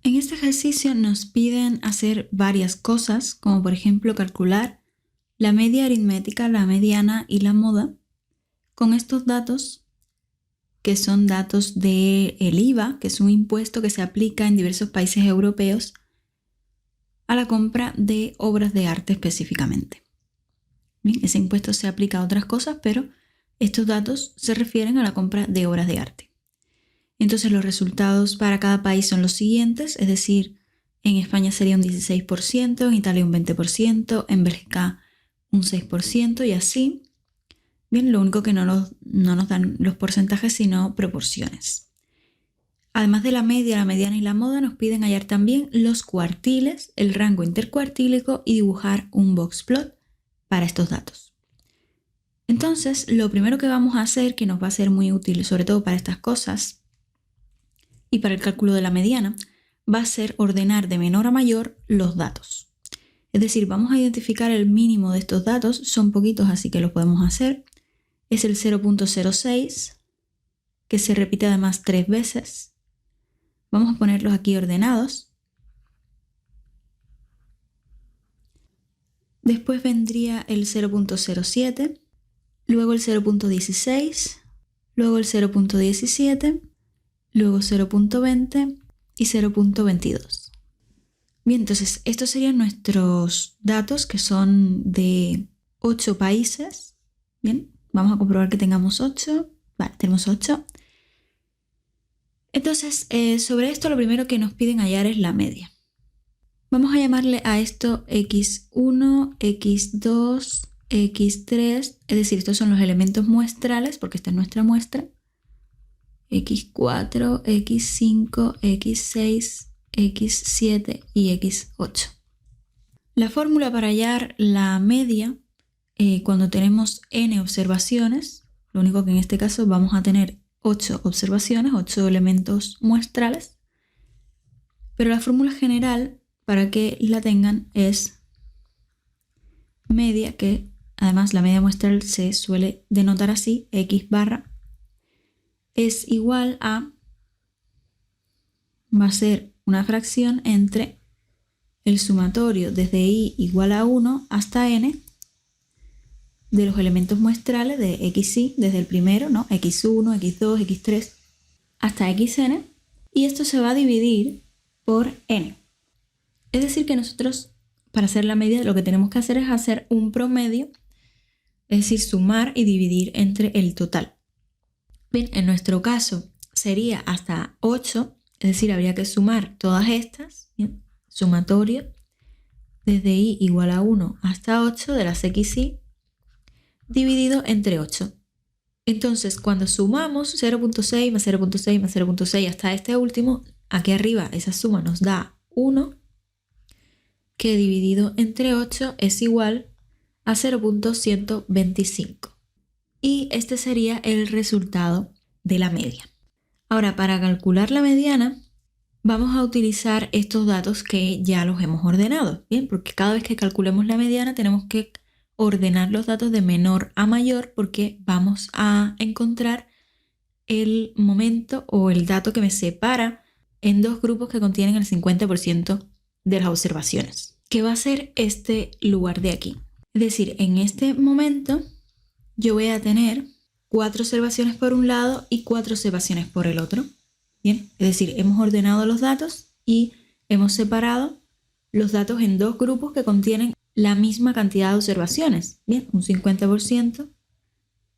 En este ejercicio nos piden hacer varias cosas, como por ejemplo calcular la media aritmética, la mediana y la moda con estos datos que son datos del IVA, que es un impuesto que se aplica en diversos países europeos a la compra de obras de arte específicamente. Bien, ese impuesto se aplica a otras cosas, pero estos datos se refieren a la compra de obras de arte. Entonces los resultados para cada país son los siguientes, es decir, en España sería un 16%, en Italia un 20%, en Bélgica un 6% y así. Bien, lo único que no nos dan los porcentajes, sino proporciones. Además de la media, la mediana y la moda, nos piden hallar también los cuartiles, el rango intercuartílico y dibujar un boxplot para estos datos. Entonces, lo primero que vamos a hacer, que nos va a ser muy útil, sobre todo para estas cosas y para el cálculo de la mediana, va a ser ordenar de menor a mayor los datos. Es decir, vamos a identificar el mínimo de estos datos, son poquitos así que lo podemos hacer. Es el 0.06, que se repite además 3 veces. Vamos a ponerlos aquí ordenados. Después vendría el 0.07, luego el 0.16, luego el 0.17, luego 0.20 y 0.22. Bien, entonces estos serían nuestros datos que son de 8 países. Bien, vamos a comprobar que tengamos 8. Vale, tenemos 8. Entonces, sobre esto lo primero que nos piden hallar es la media. Vamos a llamarle a esto x1, x2, x3, es decir, estos son los elementos muestrales porque esta es nuestra muestra. x4, x5, x6, x7 y x8. La fórmula para hallar la media, cuando tenemos n observaciones, lo único que en este caso vamos a tener 8 observaciones, 8 elementos muestrales, pero la fórmula general para que la tengan es media, que además la media muestral se suele denotar así, x barra, es igual a, va a ser una fracción entre el sumatorio desde i igual a 1 hasta n de los elementos muestrales de xi, desde el primero, ¿no? x1, x2, x3, hasta xn, y esto se va a dividir por n. Es decir que nosotros, para hacer la media, lo que tenemos que hacer es hacer un promedio, es decir, sumar y dividir entre el total. Bien, en nuestro caso sería hasta 8, es decir, habría que sumar todas estas, ¿bien? Sumatorio desde i igual a 1 hasta 8 de las xi, dividido entre 8. Entonces, cuando sumamos 0.6 más 0.6 más 0.6 hasta este último, aquí arriba esa suma nos da 1, que dividido entre 8 es igual a 0.125. Y este sería el resultado de la media. Ahora, para calcular la mediana, vamos a utilizar estos datos que ya los hemos ordenado, ¿bien? Porque cada vez que calculemos la mediana tenemos que ordenar los datos de menor a mayor porque vamos a encontrar el momento o el dato que me separa en dos grupos que contienen el 50% de las observaciones, que va a ser este lugar de aquí. Es decir, en este momento yo voy a tener 4 observaciones por un lado y 4 observaciones por el otro. Bien, es decir, hemos ordenado los datos y hemos separado los datos en dos grupos que contienen la misma cantidad de observaciones. Bien, un 50%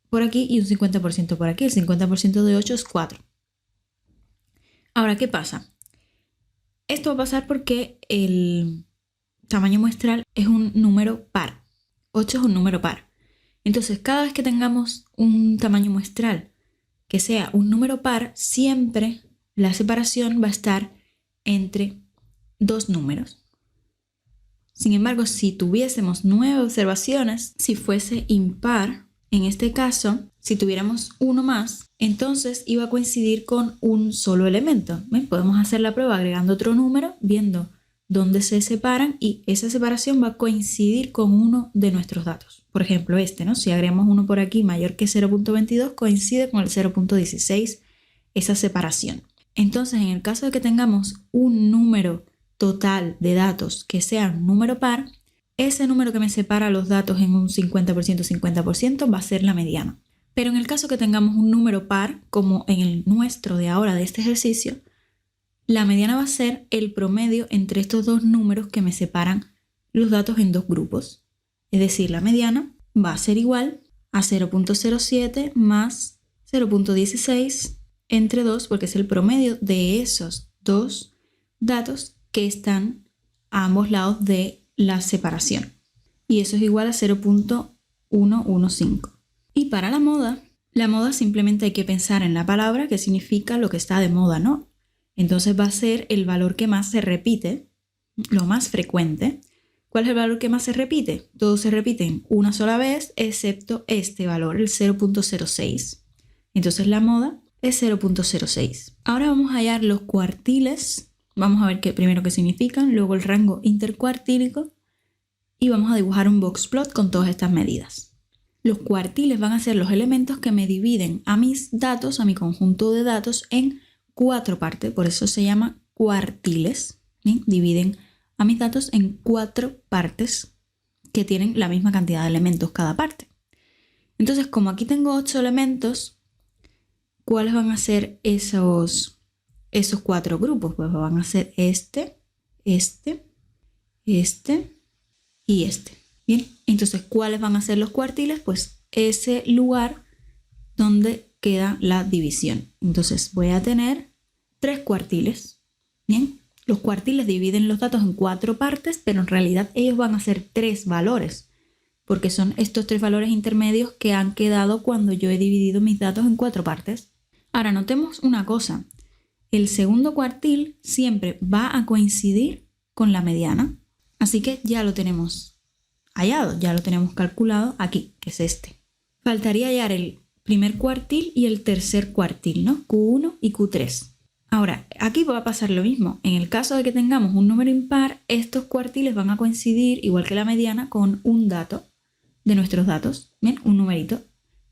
por aquí y un 50% por aquí. El 50% de 8 es 4. Ahora, ¿qué pasa? Esto va a pasar porque el tamaño muestral es un número par. 8 es un número par. Entonces, cada vez que tengamos un tamaño muestral que sea un número par, siempre la separación va a estar entre dos números. Sin embargo, si tuviésemos 9 observaciones, si fuese impar, en este caso, si tuviéramos uno más, entonces iba a coincidir con un solo elemento. ¿Ven? Podemos hacer la prueba agregando otro número, viendo dónde se separan y esa separación va a coincidir con uno de nuestros datos. Por ejemplo, este, ¿no? Si agregamos uno por aquí mayor que 0.22, coincide con el 0.16 esa separación. Entonces, en el caso de que tengamos un número total de datos que sea un número par, ese número que me separa los datos en un 50%, 50% va a ser la mediana. Pero en el caso que tengamos un número par, como en el nuestro de ahora de este ejercicio, la mediana va a ser el promedio entre estos dos números que me separan los datos en dos grupos. Es decir, la mediana va a ser igual a 0.07 más 0.16 entre 2, porque es el promedio de esos dos datos que están a ambos lados de la separación. Y eso es igual a 0.115. Y para la moda simplemente hay que pensar en la palabra que significa lo que está de moda, ¿no? Entonces va a ser el valor que más se repite, lo más frecuente. ¿Cuál es el valor que más se repite? Todos se repiten una sola vez, excepto este valor, el 0.06. Entonces la moda es 0.06. Ahora vamos a hallar los cuartiles. Vamos a ver primero qué significan, luego el rango intercuartílico y vamos a dibujar un boxplot con todas estas medidas. Los cuartiles van a ser los elementos que me dividen a mis datos, a mi conjunto de datos, en 4 partes. Por eso se llama cuartiles. ¿Bien? Dividen a mis datos en 4 partes que tienen la misma cantidad de elementos cada parte. Entonces, como aquí tengo 8 elementos, ¿cuáles van a ser esos 4 grupos? Pues van a ser este y este. Bien, entonces, ¿cuáles van a ser los cuartiles? Pues ese lugar donde queda la división. Entonces, voy a tener 3 cuartiles. Bien, los cuartiles dividen los datos en 4 partes, pero en realidad ellos van a ser 3 valores, porque son estos 3 valores intermedios que han quedado cuando yo he dividido mis datos en 4 partes. Ahora, notemos una cosa. El segundo cuartil siempre va a coincidir con la mediana, así que ya lo tenemos hallado, ya lo tenemos calculado aquí, que es este. Faltaría hallar el primer cuartil y el tercer cuartil, ¿no? Q1 y Q3. Ahora, aquí va a pasar lo mismo. En el caso de que tengamos un número impar, estos cuartiles van a coincidir, igual que la mediana, con un dato de nuestros datos, ¿bien? Un numerito.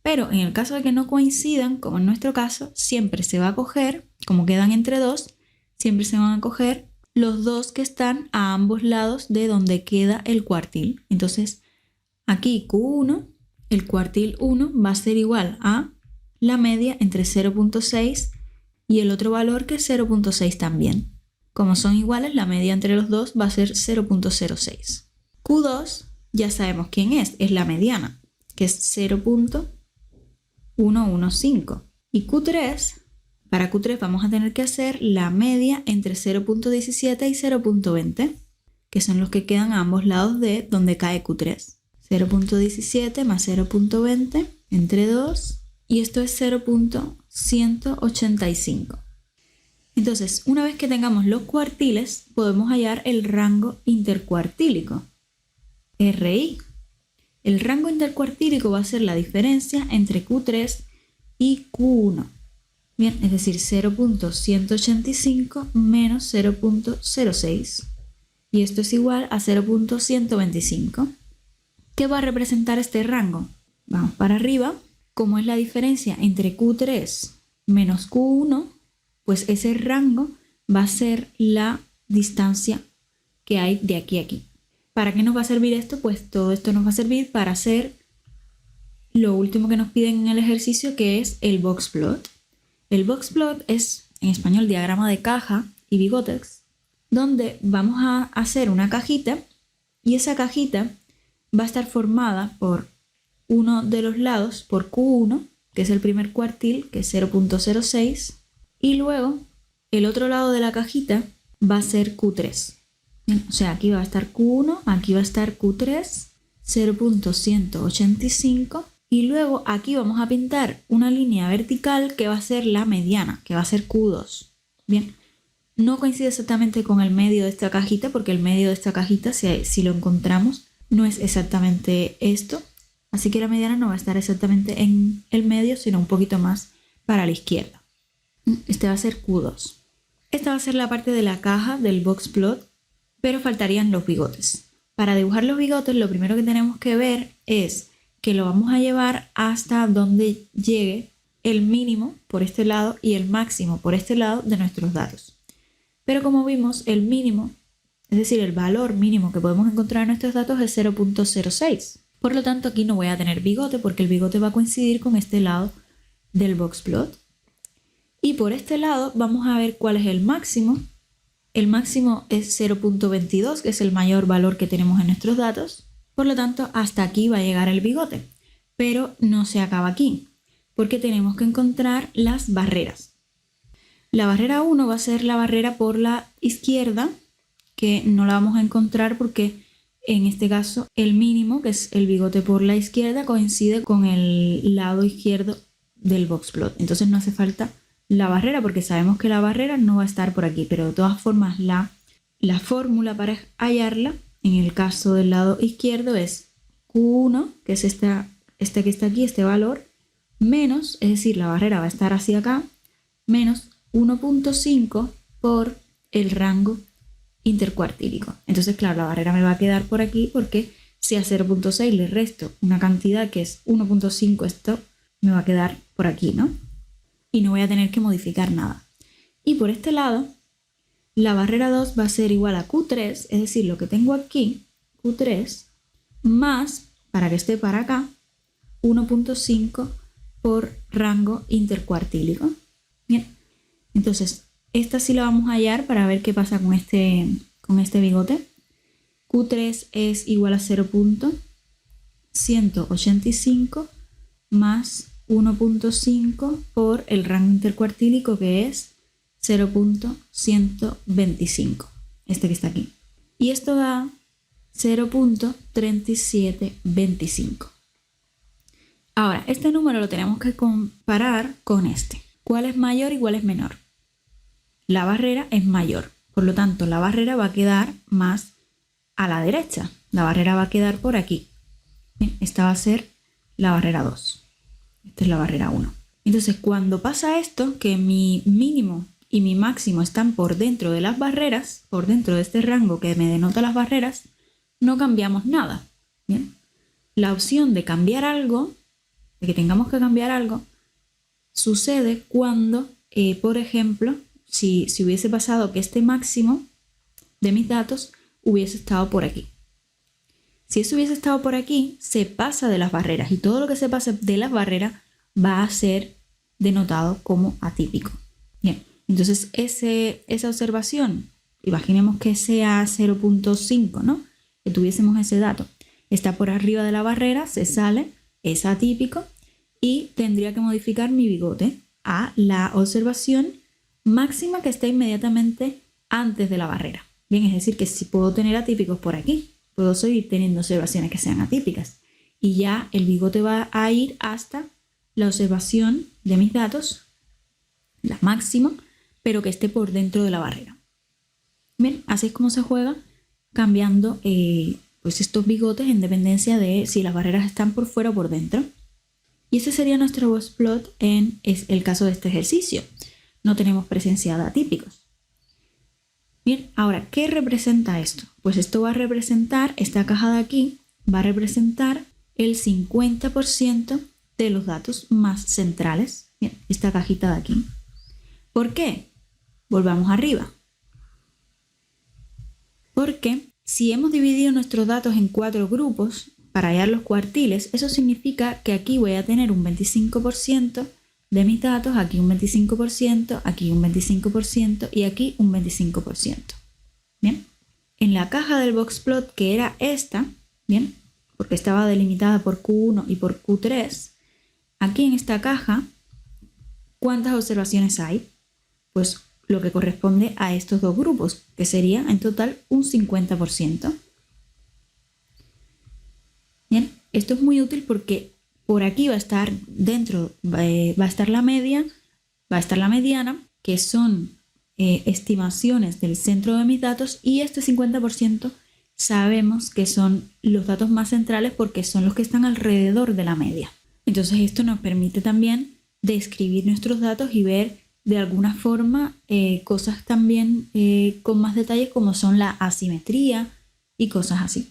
Pero en el caso de que no coincidan, como en nuestro caso, siempre se va a coger, como quedan entre 2, siempre se van a coger los 2 que están a ambos lados de donde queda el cuartil. Entonces, aquí Q1, el cuartil 1 va a ser igual a la media entre 0.6 y el otro valor que es 0.6 también. Como son iguales, la media entre los dos va a ser 0.06. Q2 ya sabemos quién es la mediana, que es 0.115. Y Q3, para Q3 vamos a tener que hacer la media entre 0.17 y 0.20, que son los que quedan a ambos lados de donde cae Q3. 0.17 más 0.20 entre 2, y esto es 0.185. Entonces, una vez que tengamos los cuartiles, podemos hallar el rango intercuartílico, RI. El rango intercuartílico va a ser la diferencia entre Q3 y Q1. Bien, es decir, 0.185 menos 0.06. Y esto es igual a 0.125. ¿Qué va a representar este rango? Vamos para arriba. Como es la diferencia entre Q3 menos Q1, pues ese rango va a ser la distancia que hay de aquí a aquí. ¿Para qué nos va a servir esto? Pues todo esto nos va a servir para hacer lo último que nos piden en el ejercicio, que es el boxplot. El boxplot es, en español, diagrama de caja y bigotes, donde vamos a hacer una cajita y esa cajita va a estar formada por uno de los lados por Q1, que es el primer cuartil, que es 0.06, y luego el otro lado de la cajita va a ser Q3. Bien, o sea, aquí va a estar Q1, aquí va a estar Q3, 0.185, y luego aquí vamos a pintar una línea vertical que va a ser la mediana, que va a ser Q2. Bien, no coincide exactamente con el medio de esta cajita, porque el medio de esta cajita, si lo encontramos, no es exactamente esto. Así que la mediana no va a estar exactamente en el medio, sino un poquito más para la izquierda. Este va a ser Q2. Esta va a ser la parte de la caja del boxplot, pero faltarían los bigotes. Para dibujar los bigotes, lo primero que tenemos que ver es que lo vamos a llevar hasta donde llegue el mínimo por este lado y el máximo por este lado de nuestros datos. Pero como vimos, el mínimo, es decir, el valor mínimo que podemos encontrar en nuestros datos es 0.06. Por lo tanto, aquí no voy a tener bigote porque el bigote va a coincidir con este lado del boxplot. Y por este lado vamos a ver cuál es el máximo. El máximo es 0.22, que es el mayor valor que tenemos en nuestros datos. Por lo tanto, hasta aquí va a llegar el bigote. Pero no se acaba aquí, porque tenemos que encontrar las barreras. La barrera 1 va a ser la barrera por la izquierda, que no la vamos a encontrar porque en este caso el mínimo, que es el bigote por la izquierda, coincide con el lado izquierdo del boxplot. Entonces no hace falta la barrera porque sabemos que la barrera no va a estar por aquí, pero de todas formas la fórmula para hallarla en el caso del lado izquierdo es Q1, que es este que está aquí, este valor, menos, es decir, la barrera va a estar hacia acá, menos 1.5 por el rango intercuartílico. Entonces, claro, la barrera me va a quedar por aquí porque si a 0.6 le resto una cantidad que es 1.5, esto me va a quedar por aquí, ¿no? Y no voy a tener que modificar nada. Y por este lado, la barrera 2 va a ser igual a Q3, es decir, lo que tengo aquí, Q3, más, para que esté para acá, 1.5 por rango intercuartílico. Bien, entonces esta sí la vamos a hallar para ver qué pasa con este bigote. Q3 es igual a 0.185 más 1.5 por el rango intercuartílico, que es 0.125, este que está aquí. Y esto da 0.3725. Ahora, este número lo tenemos que comparar con este. ¿Cuál es mayor y cuál es menor? La barrera es mayor, por lo tanto la barrera va a quedar más a la derecha. La barrera va a quedar por aquí. Bien, esta va a ser la barrera 2. Esta es la barrera 1. Entonces, cuando pasa esto, que mi mínimo y mi máximo están por dentro de las barreras, por dentro de este rango que me denota las barreras, no cambiamos nada. Bien, la opción de cambiar algo, de que tengamos que cambiar algo, sucede cuando, por ejemplo, si hubiese pasado que este máximo de mis datos hubiese estado por aquí. Si eso hubiese estado por aquí, se pasa de las barreras y todo lo que se pase de las barreras va a ser denotado como atípico. Bien, entonces esa observación, imaginemos que sea 0.5, ¿no? Que tuviésemos ese dato. Está por arriba de la barrera, se sale, es atípico y tendría que modificar mi bigote a la observación máxima que está inmediatamente antes de la barrera. Bien, es decir, que si puedo tener atípicos por aquí, puedo seguir teniendo observaciones que sean atípicas. Y ya el bigote va a ir hasta la observación de mis datos, la máxima, pero que esté por dentro de la barrera. Bien, así es como se juega cambiando pues estos bigotes en dependencia de si las barreras están por fuera o por dentro. Y ese sería nuestro boxplot en el caso de este ejercicio. No tenemos presencia de atípicos. Bien, ahora, ¿qué representa esto? Pues esto va a representar, esta caja de aquí, va a representar el 50% de los datos más centrales. Bien, esta cajita de aquí. ¿Por qué? Volvamos arriba. Porque si hemos dividido nuestros datos en 4 grupos para hallar los cuartiles, eso significa que aquí voy a tener un 25% de mis datos, aquí un 25%, aquí un 25% y aquí un 25%. Bien, en la caja del boxplot, que era esta, bien, porque estaba delimitada por Q1 y por Q3, aquí en esta caja, ¿cuántas observaciones hay? Pues lo que corresponde a estos dos grupos, que sería en total un 50%. Bien, esto es muy útil porque por aquí va a estar dentro, va a estar la media, va a estar la mediana, que son estimaciones del centro de mis datos, y este 50% sabemos que son los datos más centrales porque son los que están alrededor de la media. Entonces esto nos permite también describir nuestros datos y ver de alguna forma cosas también con más detalle como son la asimetría y cosas así.